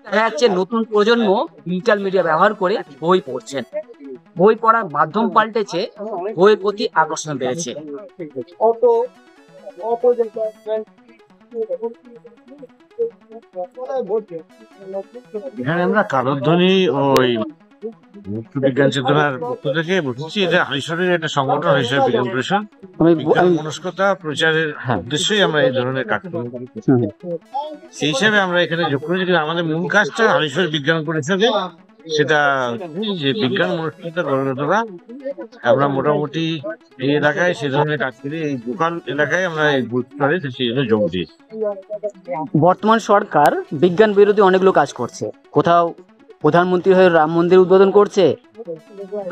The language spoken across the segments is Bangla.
দেখা যাচ্ছে নতুন প্রজন্ম ডিজিটাল মিডিয়া ব্যবহার করে বই পড়ছেন, বই পড়ার মাধ্যম পাল্টেছে, বইয়ের প্রতি আকর্ষণ বেড়েছে। এখানে আমরা কালোধ্বনি ওই মুক্ত বিজ্ঞান চেতনার পক্ষ থেকে বসেছি। এটা হালিশহরের একটা সংগঠন, হালিশহর বিজ্ঞান পরিষদ। বিজ্ঞান মনস্কতা প্রচারের উদ্দেশ্যেই আমরা এই ধরনের কাজ করি। সেই হিসাবে আমরা এখানে যোগ করেছি। কিন্তু আমাদের মূল কাজটা হালিশহর বিজ্ঞান পরিষদে, সেটা যে বিজ্ঞান মনস্কতা গড়ে তোলা। আমরা মোটামুটি এই এলাকায় সে ধরনের কাজ করি। এই লোকাল এলাকায় আমরা এই বুথস্তরে সেই জন্য যোগ দিই। বর্তমান সরকার বিজ্ঞান বিরোধী অনেকগুলো কাজ করছে, কোথাও প্রধানমন্ত্রী হয়ে রাম মন্দির উদ্বোধন করছে,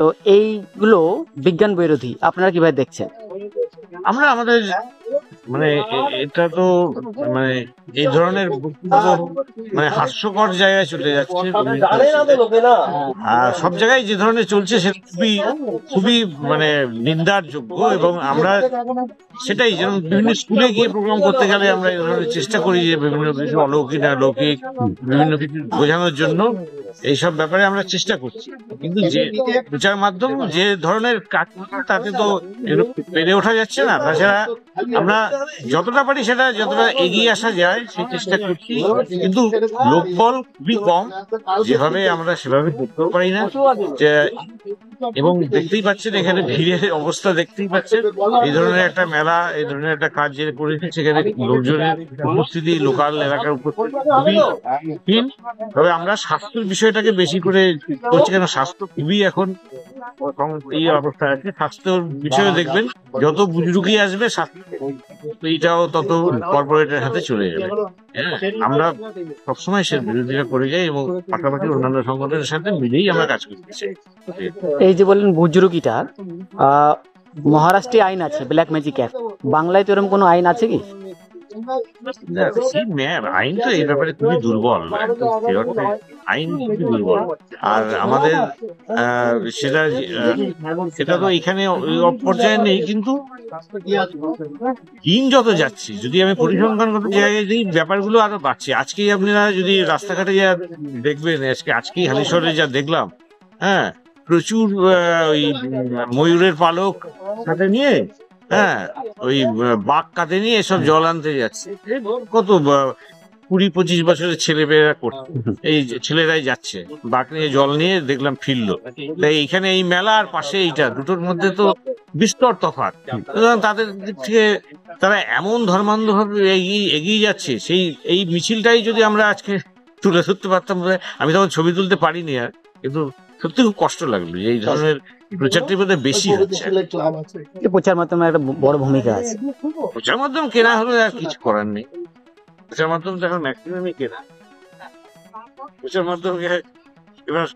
তো এইগুলো বিজ্ঞান বিরোধী, আপনারা কিভাবে দেখছেন? আমরা আমাদের মানে এটা তো মানে এই ধরনের মানে হাস্যকর জায়গায় চলে যাচ্ছে। আর সব জায়গায় যে ধরনের চলছে সেটা খুবই খুবই মানে নিন্দার যোগ্য। এবং আমরা সেটাই, যেমন বিভিন্ন স্কুলে গিয়ে প্রোগ্রাম করতে গেলে আমরা এই ধরনের চেষ্টা করি যে বিভিন্ন কিছু অলৌকিক অলৌকিক বিভিন্ন কিছু বোঝানোর জন্য এইসব ব্যাপারে আমরা চেষ্টা করছি। কিন্তু যে প্রচার মাধ্যম যে ধরনের কাজ তাতে তো পেরে ওঠা যাচ্ছে না। তাছাড়া আমরা যতটা পারি সেটা যতটা এগিয়ে আসা যায় সেই চেষ্টা করছি, কিন্তু লোকবল খুবই কম, যেভাবে আমরা সেভাবে করতেও পারি না। এবং দেখতেই পাচ্ছেন এখানে ভিড়ের অবস্থা দেখতেই পাচ্ছেন। এই ধরনের একটা মেলা, এই ধরনের একটা কাজ যে করেছে সেখানে লোকজনের উপস্থিতি, লোকাল এলাকার উপস্থিতি খুবই কঠিন। তবে আমরা স্বাস্থ্যের বিষয়টাকে বেশি করে করছি, কেন স্বাস্থ্য খুবই এখন এই অবস্থা আছে। স্বাস্থ্যের বিষয়ে দেখবেন যত বুজরুকি আসবে এইটাও তত কর্পোরেটের হাতে চলে যাবে। হ্যাঁ, আমরা সবসময় সে বিরোধিতা করে যাই এবং পাশাপাশি অন্যান্য সংগঠনের সাথে মিলেই আমরা কাজ করতে চাই। এই যে বললেন বুজরুকিটা, মহারাষ্ট্রে আইন আছে ব্ল্যাক ম্যাজিক অ্যাক্ট, বাংলায় তো এরকম কোনো আইন আছে কি? আইন তো এই ব্যাপারে খুবই দুর্বল, আইন খুবই দুর্বল। আর আমাদের সেটা তো এখানে পর্যায়ে নেই, কিন্তু দিন যত যাচ্ছে, যদি আমি পরিসংখ্যানগত জায়গায় দিই, ব্যাপারগুলো আরো বাড়ছে। আজকেই আপনারা যদি রাস্তাঘাটে যা দেখবেন, আজকেই হালিশহরে যা দেখলাম, হ্যাঁ, প্রচুর ওই ময়ূরের পালক সাথে নিয়ে, হ্যাঁ, ওই বাঘ কাতে নিয়ে এসব জল আনতে যাচ্ছে। কত 20-25 বছরের ছেলেমেয়েরা করছে, এই ছেলেরাই যাচ্ছে বাঘ নিয়ে জল নিয়ে, দেখলাম ফিরলো। তাই এইখানে এই মেলা আর পাশে এইটা, দুটোর মধ্যে তো বিস্তর তফাৎ। তাদের দিক থেকে তারা এমন ধর্মান্ধ ভাবে এগিয়ে যাচ্ছে, সেই এই মিছিলটাই যদি আমরা আজকে তুলে ধরতে পারতাম, আমি তখন ছবি তুলতে পারিনি আর, কিন্তু সত্যি খুব কষ্ট লাগলো এই ধরনের প্রচারটির মধ্যে বেশি হচ্ছে। প্রচার মাধ্যমে একটা বড় ভূমিকা আছে। প্রচার মাধ্যম কেনা হলে আর কিছু করার নেই। প্রচার মাধ্যম এখন ম্যাক্সিমামই কেনা। প্রচার মাধ্যম এবার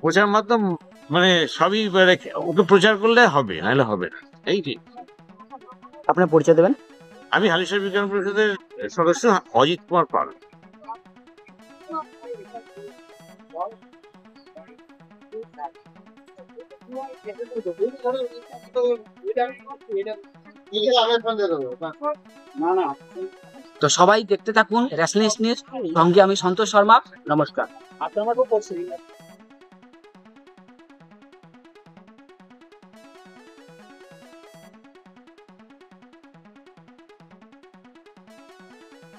প্রচার মাধ্যম মানে সবই ওকে প্রচার করলে হবে, নাহলে হবে না। এই ঠিক। আপনার পরিচয় দেবেন? আমি হালিশহর বিজ্ঞান পরিষদের সদস্য অজিত কুমার পাল। তো সবাই দেখতে থাকুন রেসলিং নিউজ, সঙ্গে আমি সন্তোষ শর্মা। নমস্কার।